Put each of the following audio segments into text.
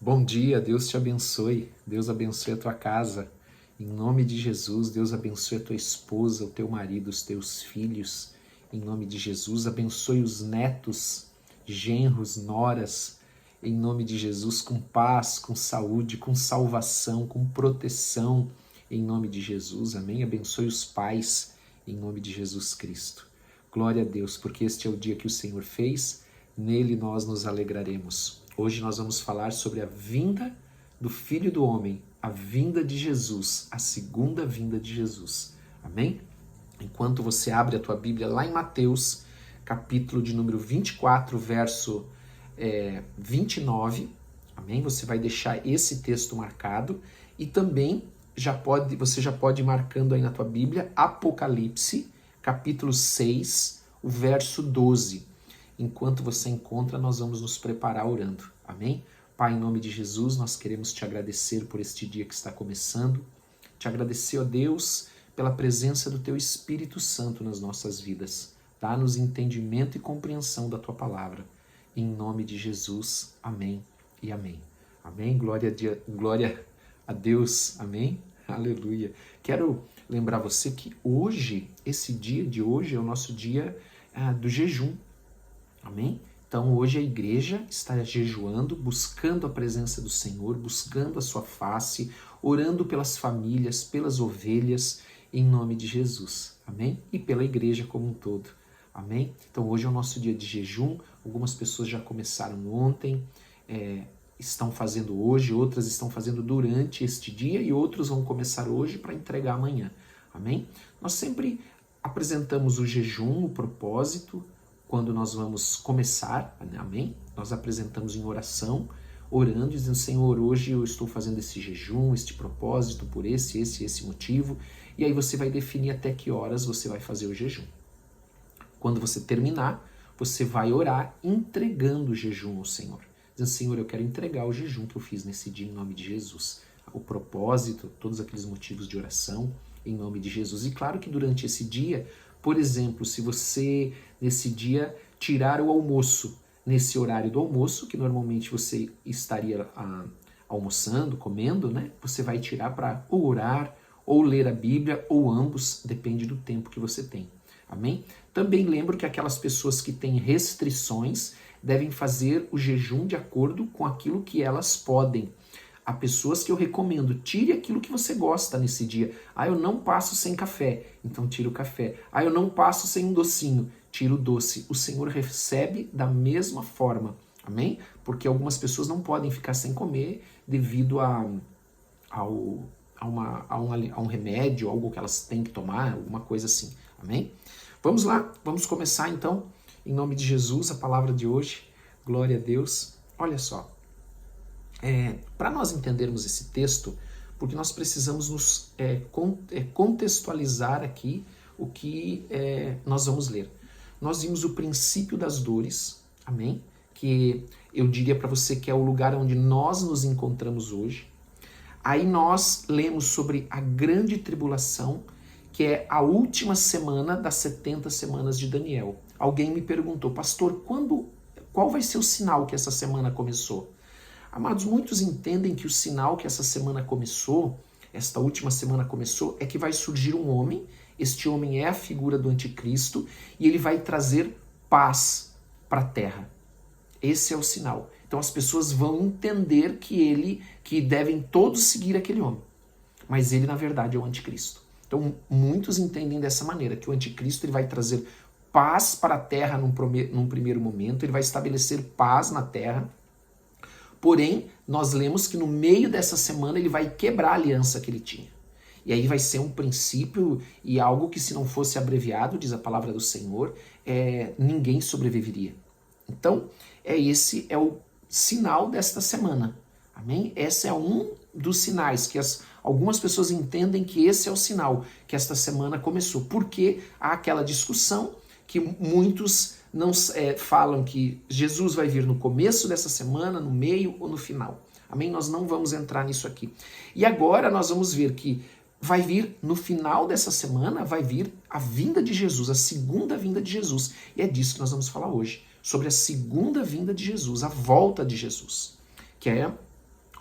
Bom dia, Deus te abençoe, Deus abençoe a tua casa, em nome de Jesus. Deus abençoe a tua esposa, o teu marido, os teus filhos, em nome de Jesus. Abençoe os netos, genros, noras, em nome de Jesus, com paz, com saúde, com salvação, com proteção, em nome de Jesus, amém? Abençoe os pais, em nome de Jesus Cristo. Glória a Deus, porque este é o dia que o Senhor fez, nele nós nos alegraremos. Hoje nós vamos falar sobre a vinda do Filho do Homem, a vinda de Jesus, a segunda vinda de Jesus. Amém? Enquanto você abre a tua Bíblia lá em Mateus, capítulo de número 24, verso 29, amém? Você vai deixar esse texto marcado e também você já pode ir marcando aí na tua Bíblia Apocalipse, capítulo 6, o verso 12. Enquanto você encontra, nós vamos nos preparar orando. Amém? Pai, em nome de Jesus, nós queremos te agradecer por este dia que está começando. Te agradecer, ó Deus, pela presença do teu Espírito Santo nas nossas vidas. Dá-nos entendimento e compreensão da tua palavra. Em nome de Jesus. Amém e amém. Amém? Glória a Deus. Amém? Aleluia. Quero lembrar você que hoje, esse dia de hoje, é o nosso dia do jejum. Amém? Então hoje a igreja está jejuando, buscando a presença do Senhor, buscando a sua face, orando pelas famílias, pelas ovelhas, em nome de Jesus. Amém? E pela igreja como um todo. Amém? Então hoje é o nosso dia de jejum, algumas pessoas já começaram ontem, estão fazendo hoje, outras estão fazendo durante este dia e outros vão começar hoje para entregar amanhã. Amém? Nós sempre apresentamos o jejum, o propósito, quando nós vamos começar, amém? Nós apresentamos em oração, orando, dizendo, Senhor, hoje eu estou fazendo esse jejum, este propósito, por esse motivo, e aí você vai definir até que horas você vai fazer o jejum. Quando você terminar, você vai orar entregando o jejum ao Senhor. Dizendo, Senhor, eu quero entregar o jejum que eu fiz nesse dia em nome de Jesus. O propósito, todos aqueles motivos de oração em nome de Jesus. E claro que durante esse dia, por exemplo, se você nesse dia tirar o almoço, nesse horário do almoço, que normalmente você estaria almoçando, comendo, né? Você vai tirar para ou orar, ou ler a Bíblia, ou ambos, depende do tempo que você tem. Amém? Também lembro que aquelas pessoas que têm restrições devem fazer o jejum de acordo com aquilo que elas podem. Há pessoas que eu recomendo, tire aquilo que você gosta nesse dia. Eu não passo sem café, então tira o café. Eu não passo sem um docinho, tira o doce. O Senhor recebe da mesma forma, amém? Porque algumas pessoas não podem ficar sem comer devido a um remédio, algo que elas têm que tomar, alguma coisa assim, amém? Vamos lá, vamos começar então, em nome de Jesus, a palavra de hoje. Glória a Deus. Olha só. Para nós entendermos esse texto, porque nós precisamos nos contextualizar aqui o que nós vamos ler. Nós vimos o princípio das dores, amém? Que eu diria para você que é o lugar onde nós nos encontramos hoje. Aí nós lemos sobre a grande tribulação, que é a última semana das 70 semanas de Daniel. Alguém me perguntou, pastor, qual vai ser o sinal que essa semana começou? Amados, muitos entendem que o sinal que essa semana começou, esta última semana começou, é que vai surgir um homem, este homem é a figura do anticristo, e ele vai trazer paz para a terra. Esse é o sinal. Então as pessoas vão entender que devem todos seguir aquele homem. Mas ele, na verdade, é o anticristo. Então muitos entendem dessa maneira, que o anticristo ele vai trazer paz para a terra num primeiro momento, ele vai estabelecer paz na terra. Porém, nós lemos que no meio dessa semana ele vai quebrar a aliança que ele tinha. E aí vai ser um princípio e algo que se não fosse abreviado, diz a palavra do Senhor, ninguém sobreviveria. Então, esse é o sinal desta semana. Amém? Esse é um dos sinais que algumas pessoas entendem que esse é o sinal que esta semana começou. Porque há aquela discussão que muitos não falam que Jesus vai vir no começo dessa semana, no meio ou no final. Amém? Nós não vamos entrar nisso aqui. E agora nós vamos ver que vai vir no final dessa semana, vai vir a vinda de Jesus, a segunda vinda de Jesus. E é disso que nós vamos falar hoje, sobre a segunda vinda de Jesus, a volta de Jesus, que é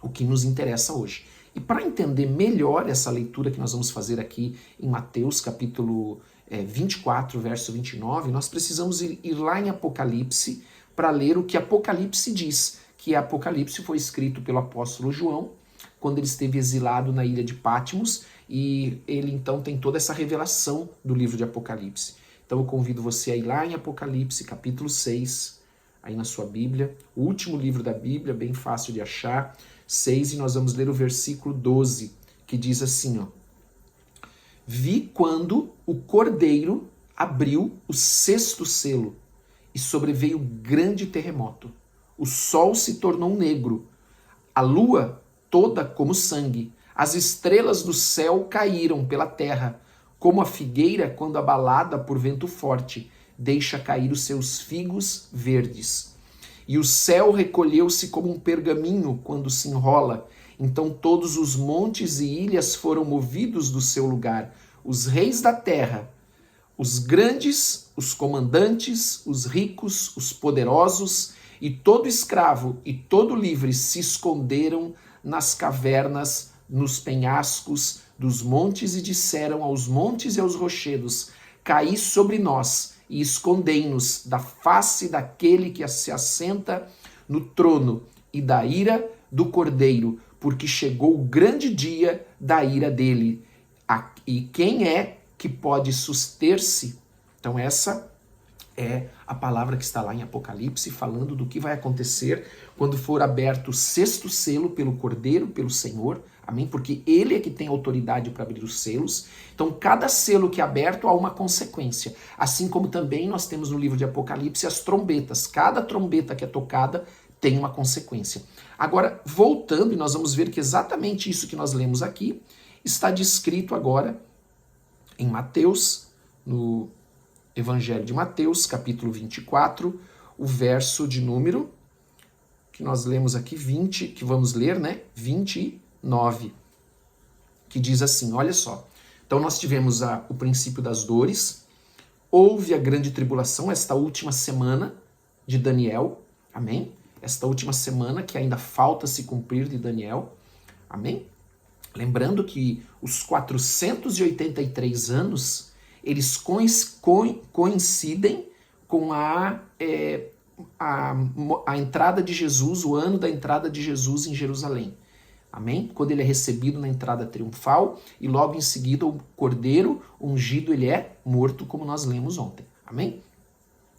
o que nos interessa hoje. E para entender melhor essa leitura que nós vamos fazer aqui em Mateus capítulo 24, verso 29, nós precisamos ir lá em Apocalipse para ler o que Apocalipse diz, que Apocalipse foi escrito pelo apóstolo João, quando ele esteve exilado na ilha de Patmos, e ele então tem toda essa revelação do livro de Apocalipse. Então eu convido você a ir lá em Apocalipse, capítulo 6, aí na sua Bíblia, o último livro da Bíblia, bem fácil de achar, 6, e nós vamos ler o versículo 12, que diz assim, ó: Vi quando o Cordeiro abriu o 6º selo, e sobreveio grande terremoto. O sol se tornou negro, a lua toda como sangue, as estrelas do céu caíram pela terra, como a figueira quando abalada por vento forte, deixa cair os seus figos verdes. E o céu recolheu-se como um pergaminho quando se enrola. Então todos os montes e ilhas foram movidos do seu lugar. Os reis da terra, os grandes, os comandantes, os ricos, os poderosos, e todo escravo e todo livre se esconderam nas cavernas, nos penhascos dos montes e disseram aos montes e aos rochedos: caí sobre nós e escondei-nos da face daquele que se assenta no trono e da ira do Cordeiro, porque chegou o grande dia da ira dele. E quem é que pode suster-se? Então essa é a palavra que está lá em Apocalipse, falando do que vai acontecer quando for aberto o 6º selo pelo Cordeiro, pelo Senhor, amém? Porque ele é que tem autoridade para abrir os selos. Então cada selo que é aberto há uma consequência, assim como também nós temos no livro de Apocalipse as trombetas. Cada trombeta que é tocada tem uma consequência. Agora, voltando, e nós vamos ver que exatamente isso que nós lemos aqui está descrito agora em Mateus, no Evangelho de Mateus, capítulo 24, o verso de número, que nós lemos aqui, 20, que vamos ler, né? 29, que diz assim, olha só. Então nós tivemos o princípio das dores, houve a grande tribulação, esta última semana de Daniel, amém? Esta última semana que ainda falta se cumprir de Daniel, amém? Lembrando que os 483 anos, eles coincidem com a entrada de Jesus, o ano da entrada de Jesus em Jerusalém. Amém? Quando ele é recebido na entrada triunfal e logo em seguida o cordeiro ungido, ele é morto, como nós lemos ontem. Amém?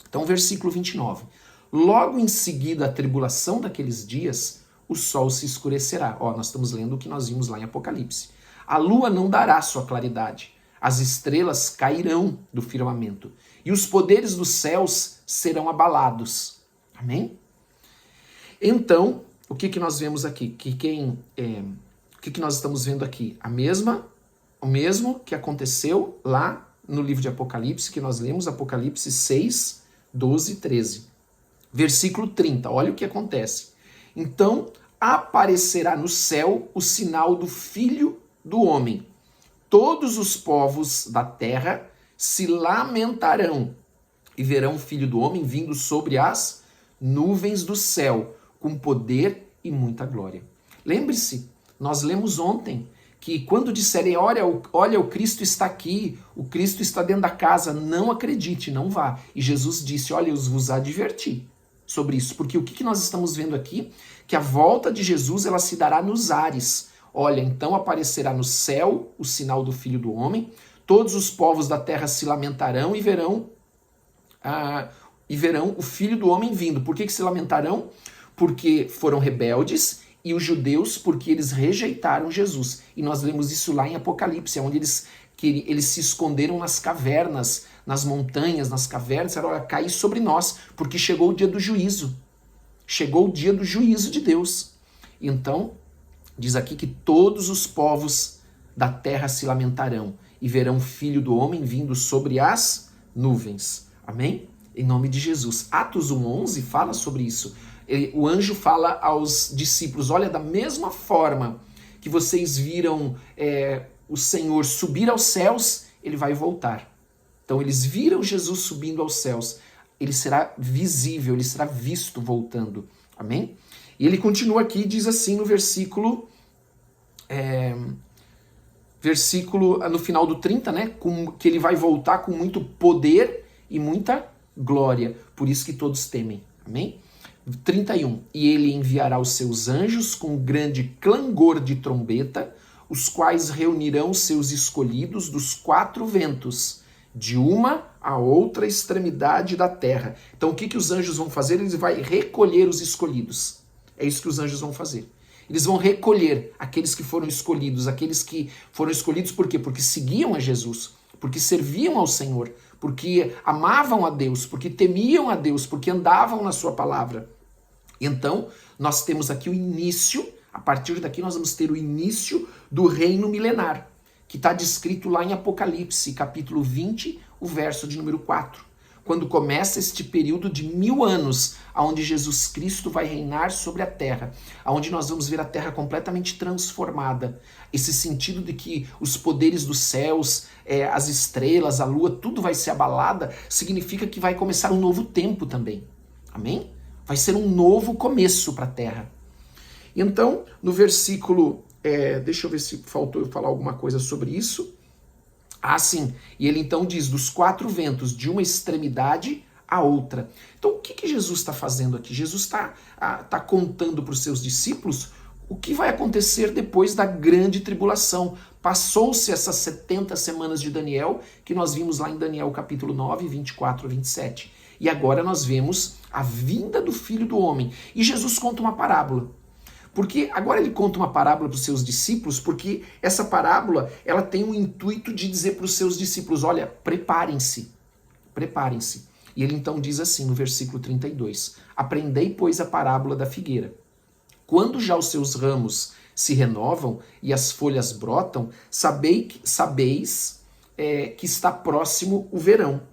Então, versículo 29. Logo em seguida a tribulação daqueles dias, o sol se escurecerá. Ó, nós estamos lendo o que nós vimos lá em Apocalipse. A lua não dará sua claridade. As estrelas cairão do firmamento. E os poderes dos céus serão abalados. Amém? Então, o que nós vemos aqui? O que nós estamos vendo aqui? O mesmo que aconteceu lá no livro de Apocalipse, que nós lemos, Apocalipse 6, 12 e 13. Versículo 30, olha o que acontece. Então aparecerá no céu o sinal do Filho do Homem. Todos os povos da terra se lamentarão e verão o Filho do Homem vindo sobre as nuvens do céu, com poder e muita glória. Lembre-se, nós lemos ontem que quando disserem, olha, o Cristo está aqui, o Cristo está dentro da casa, não acredite, não vá. E Jesus disse, olha, eu vos adverti sobre isso, porque o que nós estamos vendo aqui? Que a volta de Jesus, ela se dará nos ares. Olha, então aparecerá no céu o sinal do Filho do Homem, todos os povos da terra se lamentarão e verão o Filho do Homem vindo. Por que se lamentarão? Porque foram rebeldes, e os judeus porque eles rejeitaram Jesus. E nós lemos isso lá em Apocalipse, onde eles se esconderam nas cavernas, nas montanhas, nas cavernas, era cair sobre nós, porque chegou o dia do juízo. Chegou o dia do juízo de Deus. Então, diz aqui que todos os povos da terra se lamentarão e verão o Filho do Homem vindo sobre as nuvens. Amém? Em nome de Jesus. Atos 1:11 fala sobre isso. O anjo fala aos discípulos, olha, da mesma forma que vocês viram o Senhor subir aos céus, ele vai voltar. Então eles viram Jesus subindo aos céus, ele será visível, ele será visto voltando. Amém? E ele continua aqui e diz assim no no final do 30, né, que ele vai voltar com muito poder e muita glória, por isso que todos temem. Amém? 31. E ele enviará os seus anjos com grande clangor de trombeta, os quais reunirão os seus escolhidos dos 4 ventos, de uma a outra extremidade da terra. Então o que os anjos vão fazer? Eles vão recolher os escolhidos. É isso que os anjos vão fazer. Eles vão recolher aqueles que foram escolhidos. Aqueles que foram escolhidos por quê? Porque seguiam a Jesus, porque serviam ao Senhor, porque amavam a Deus, porque temiam a Deus, porque andavam na sua palavra. Então, nós temos aqui o início, a partir daqui nós vamos ter o início do reino milenar, que está descrito lá em Apocalipse, capítulo 20, o verso de número 4. Quando começa este período de 1000 anos, onde Jesus Cristo vai reinar sobre a terra, onde nós vamos ver a terra completamente transformada. Esse sentido de que os poderes dos céus, as estrelas, a lua, tudo vai ser abalada, significa que vai começar um novo tempo também. Amém? Vai ser um novo começo para a terra. Então, no versículo, deixa eu ver se faltou eu falar alguma coisa sobre isso. Ah, sim. E ele então diz, dos 4 ventos, de uma extremidade à outra. Então, o que Jesus está fazendo aqui? Jesus está contando para os seus discípulos o que vai acontecer depois da grande tribulação. Passou-se essas 70 semanas de Daniel, que nós vimos lá em Daniel capítulo 9, 24 a 27. E agora nós vemos a vinda do Filho do Homem. E Jesus conta uma parábola. Porque agora ele conta uma parábola para os seus discípulos, porque essa parábola ela tem o intuito de dizer para os seus discípulos, olha, preparem-se, preparem-se. E ele então diz assim no versículo 32, aprendei, pois, a parábola da figueira. Quando já os seus ramos se renovam e as folhas brotam, sabeis que está próximo o verão.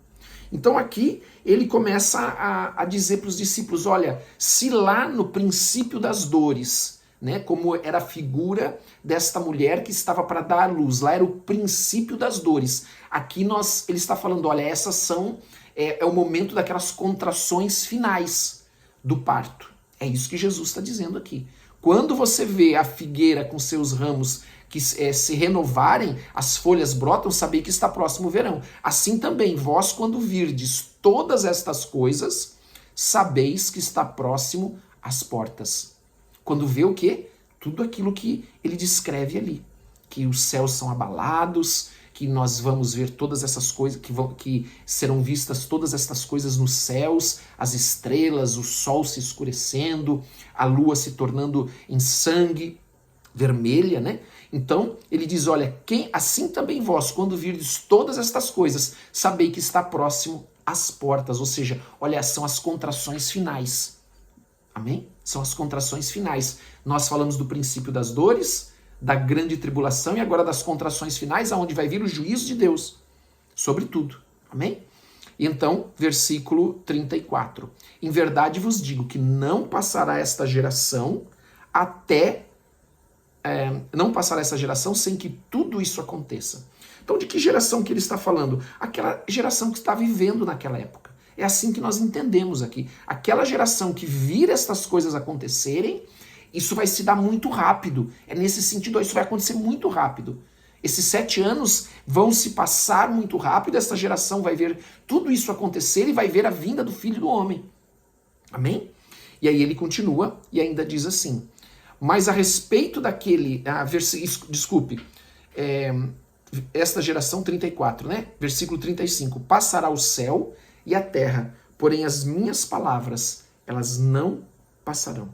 Então aqui ele começa a dizer para os discípulos, olha, se lá no princípio das dores, né, como era a figura desta mulher que estava para dar à luz, lá era o princípio das dores. Aqui ele está falando, olha, essas são, é o momento daquelas contrações finais do parto. É isso que Jesus está dizendo aqui. Quando você vê a figueira com seus ramos que se renovarem, as folhas brotam, sabei que está próximo o verão. Assim também, vós quando virdes todas estas coisas, sabeis que está próximo às portas. Quando vê o quê? Tudo aquilo que ele descreve ali. Que os céus são abalados, que nós vamos ver todas essas coisas, que serão vistas todas estas coisas nos céus, as estrelas, o sol se escurecendo, a lua se tornando em sangue, vermelha, né? Então, ele diz, olha, assim também vós, quando virdes todas estas coisas, sabei que está próximo às portas, ou seja, olha, são as contrações finais. Amém? São as contrações finais. Nós falamos do princípio das dores, da grande tribulação e agora das contrações finais, aonde vai vir o juízo de Deus sobre tudo. Amém? E então, versículo 34. Em verdade vos digo que não passará esta geração não passará essa geração sem que tudo isso aconteça. Então, de que geração que ele está falando? Aquela geração que está vivendo naquela época. É assim que nós entendemos aqui. Aquela geração que vira estas coisas acontecerem, isso vai se dar muito rápido. É nesse sentido, isso vai acontecer muito rápido. Esses 7 anos vão se passar muito rápido, essa geração vai ver tudo isso acontecer e vai ver a vinda do Filho do Homem. Amém? E aí ele continua e ainda diz assim, mas a respeito daquele, esta geração 34, né? Versículo 35, passará o céu e a terra, porém as minhas palavras, elas não passarão.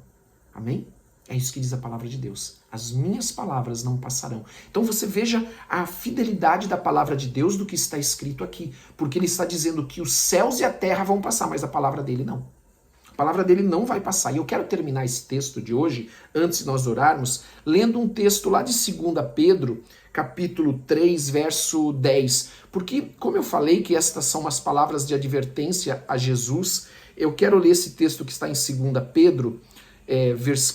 Amém? É isso que diz a palavra de Deus. As minhas palavras não passarão. Então você veja a fidelidade da palavra de Deus do que está escrito aqui, porque ele está dizendo que os céus e a terra vão passar, mas a palavra dele não. A palavra dele não vai passar. E eu quero terminar esse texto de hoje, antes de nós orarmos, lendo um texto lá de 2 Pedro, capítulo 3, verso 10. Porque, como eu falei que estas são umas palavras de advertência a Jesus, eu quero ler esse texto que está em 2 Pedro,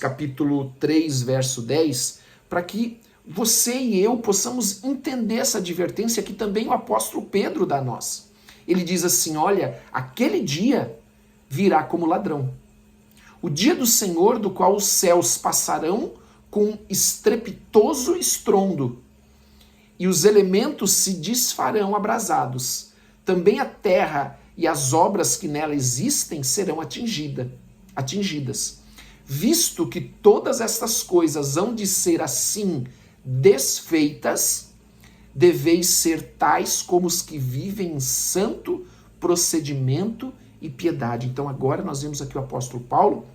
capítulo 3, verso 10, para que você e eu possamos entender essa advertência que também o apóstolo Pedro dá a nós. Ele diz assim, olha, aquele dia virá como ladrão. O dia do Senhor, do qual os céus passarão com estrepitoso estrondo, e os elementos se desfarão abrasados. Também a terra e as obras que nela existem serão atingidas. Visto que todas estas coisas hão de ser assim desfeitas, deveis ser tais como os que vivem em santo procedimento e piedade. Então agora nós vemos aqui o apóstolo Paulo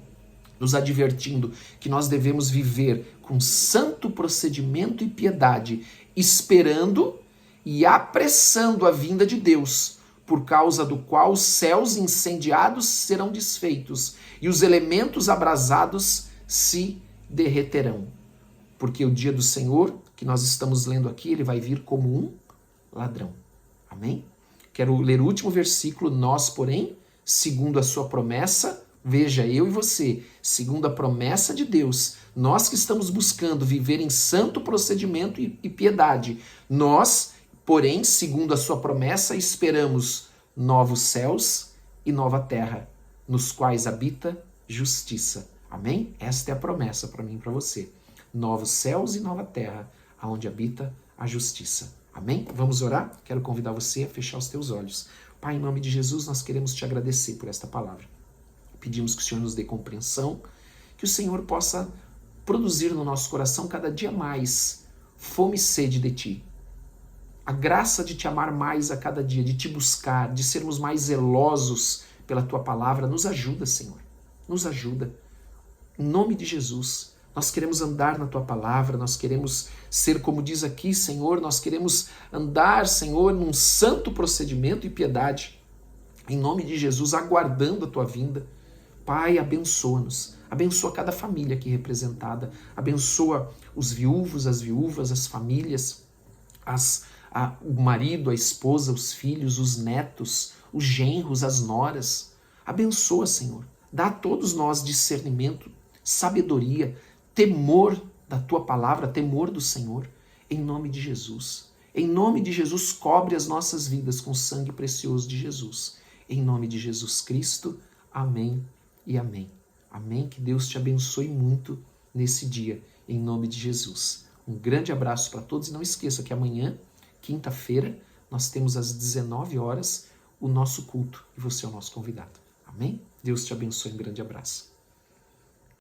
nos advertindo que nós devemos viver com santo procedimento e piedade, esperando e apressando a vinda de Deus, por causa do qual os céus incendiados serão desfeitos e os elementos abrasados se derreterão. Porque o dia do Senhor, que nós estamos lendo aqui, ele vai vir como um ladrão. Amém? Quero ler o último versículo. Nós, porém, segundo a sua promessa, veja, eu e você, segundo a promessa de Deus, nós que estamos buscando viver em santo procedimento e piedade, nós, porém, segundo a sua promessa, esperamos novos céus e nova terra, nos quais habita justiça. Amém? Esta é a promessa para mim e para você. Novos céus e nova terra, aonde habita a justiça. Amém? Vamos orar? Quero convidar você a fechar os teus olhos. Pai, em nome de Jesus, nós queremos te agradecer por esta palavra. Pedimos que o Senhor nos dê compreensão, que o Senhor possa produzir no nosso coração cada dia mais fome e sede de Ti. A graça de Te amar mais a cada dia, de Te buscar, de sermos mais zelosos pela Tua palavra. Nos ajuda, Senhor. Nos ajuda. Em nome de Jesus, nós queremos andar na Tua palavra, nós queremos ser, como diz aqui, Senhor, nós queremos andar, Senhor, num santo procedimento e piedade. Em nome de Jesus, aguardando a Tua vinda. Pai, abençoa-nos, abençoa cada família aqui representada, abençoa os viúvos, as viúvas, as famílias, o marido, a esposa, os filhos, os netos, os genros, as noras. Abençoa, Senhor, dá a todos nós discernimento, sabedoria, temor da Tua palavra, temor do Senhor, em nome de Jesus. Em nome de Jesus, cobre as nossas vidas com o sangue precioso de Jesus. Em nome de Jesus Cristo, amém e amém. Amém. Que Deus te abençoe muito nesse dia, em nome de Jesus. Um grande abraço para todos e não esqueça que amanhã, quinta-feira, nós temos às 19 horas o nosso culto e você é o nosso convidado. Amém? Deus te abençoe. Um grande abraço.